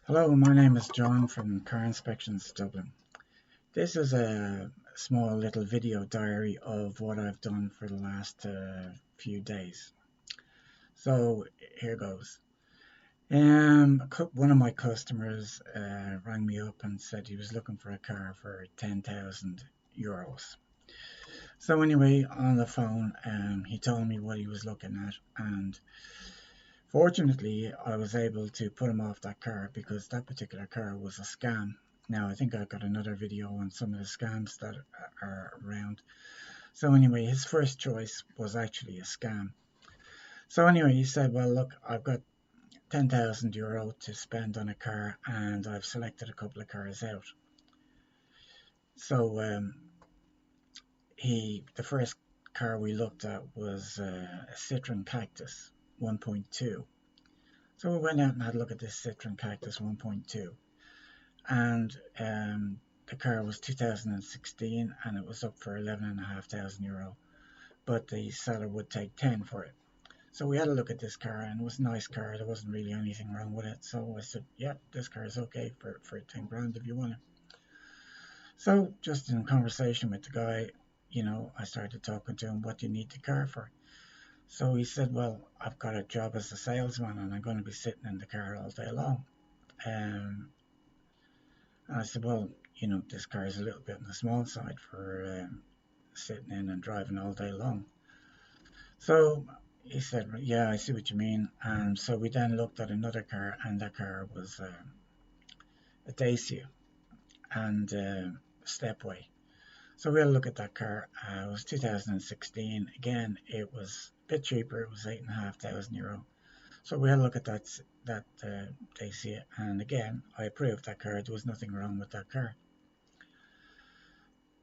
Hello, my name is John from Car Inspections Dublin. This is a small little video diary of what I've done for the last few days. So here goes. One of my customers rang me up and said he was looking for a car for 10,000 euros. So anyway, on the phone, he told me what he was looking at, and fortunately, I was able to put him off that car because that particular car was a scam. Now, I think I've got another video on some of the scams that are around. So, anyway, his first choice was actually a scam. So, anyway, he said, well, look, I've got 10,000 euro to spend on a car and I've selected a couple of cars out. So, the first car we looked at was a Citroen Cactus 1.2. So we went out and had a look at this Citroen Cactus 1.2, and the car was 2016 and it was up for 11,500 euro, but the seller would take 10 for it. So we had a look at this car and it was a nice car. There wasn't really anything wrong with it. So I said, yeah, this car is okay for 10 grand if you want it. So just in conversation with the guy, I started talking to him, what do you need the car for? So he said, well, I've got a job as a salesman and I'm going to be sitting in the car all day long. Um, and I said, well, this car is a little bit on the small side for sitting in and driving all day long. So he said, yeah, I see what you mean. And so we then looked at another car, and that car was a Dacia and Stepway. So we had a look at that car. It was 2016. Again, it was a bit cheaper. It was 8,500 euro. So we had a look at that Dacia, and again, I approved that car. There was nothing wrong with that car.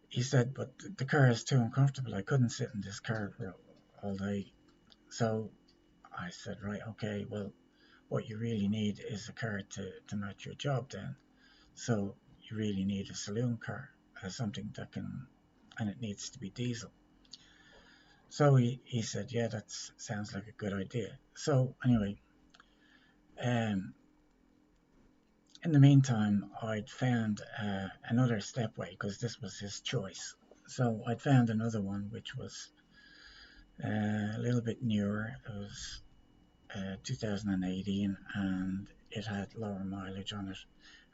He said, but the car is too uncomfortable. I couldn't sit in this car for all day. So I said, right, okay, well, what you really need is a car to match your job then. So you really need a saloon car, something that can, and it needs to be diesel. So he said, yeah, that sounds like a good idea. So anyway, um, in the meantime, I'd found another Stepway because this was his choice. So I'd found another one which was a little bit newer. It was 2018 and it had lower mileage on it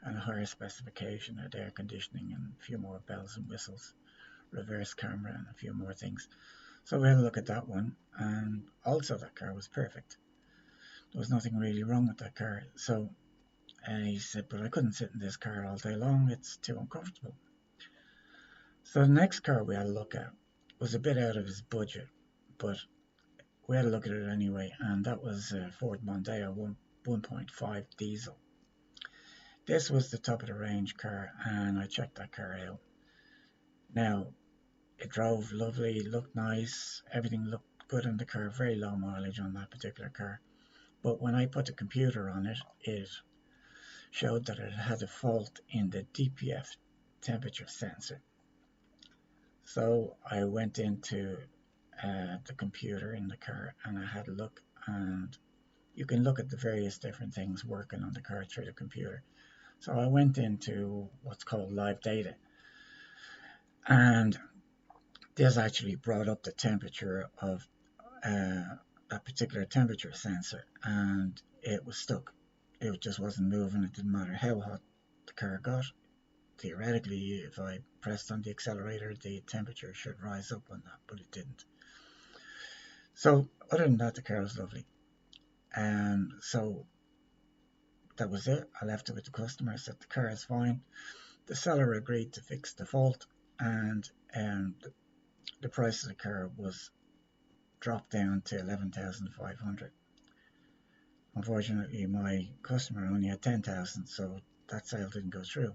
and a higher specification, had air conditioning and a few more bells and whistles, reverse camera and a few more things. So we had a look at that one, and also that car was perfect. There was nothing really wrong with that car. So he said, but I couldn't sit in this car all day long, it's too uncomfortable. So the next car we had a look at was a bit out of his budget, but we had a look at it anyway, and that was a Ford Mondeo 1.5 diesel. This was the top of the range car, and I checked that car out. Now, it drove lovely, looked nice, everything looked good in the car, very low mileage on that particular car. But when I put the computer on it, it showed that it had a fault in the DPF temperature sensor. So I went into the computer in the car and I had a look, and you can look at the various different things working on the car through the computer. So I went into what's called live data, and this actually brought up the temperature of that particular temperature sensor, and it was stuck. It just wasn't moving. It didn't matter how hot the car got. Theoretically, if I pressed on the accelerator, the temperature should rise up on that, but it didn't. So other than that, the car was lovely. So that was it. I left it with the customer. I said the car is fine. The seller agreed to fix the fault, and the price of the car was dropped down to 11,500. Unfortunately, my customer only had 10,000, so that sale didn't go through.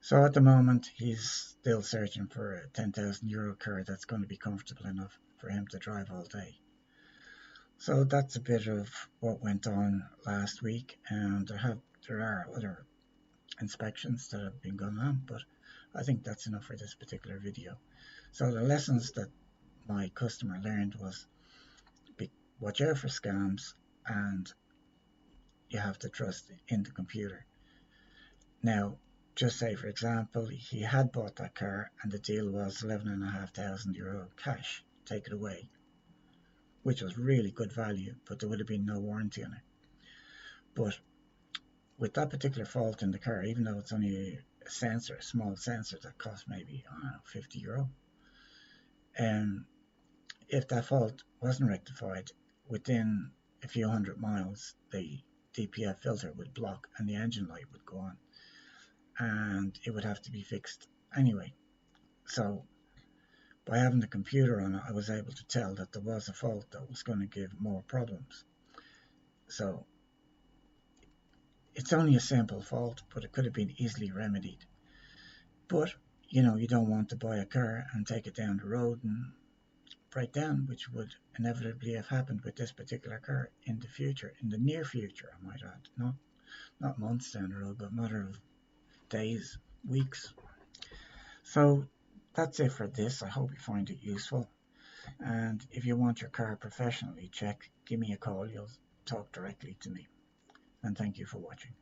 So at the moment, he's still searching for a 10,000 euro car that's going to be comfortable enough for him to drive all day. So that's a bit of what went on last week, and there are other inspections that have been going on, but I think that's enough for this particular video. So the lessons that my customer learned was watch out for scams, and you have to trust in the computer. Now, just say for example, he had bought that car and the deal was €11,500 cash, take it away, which was really good value, but there would have been no warranty on it. But with that particular fault in the car, even though it's only a sensor, a small sensor that costs maybe, I don't know, €50, if that fault wasn't rectified within a few hundred miles, the DPF filter would block and the engine light would go on, and it would have to be fixed anyway. So by having the computer on it, I was able to tell that there was a fault that was going to give more problems. So it's only a simple fault, but it could have been easily remedied. But you know, you don't want to buy a car and take it down the road and break down, which would inevitably have happened with this particular car in the future, in the near future, I might add. Not months down the road, but a matter of days, weeks. So that's it for this. I hope you find it useful. And if you want your car professionally checked, give me a call. You'll talk directly to me. And thank you for watching.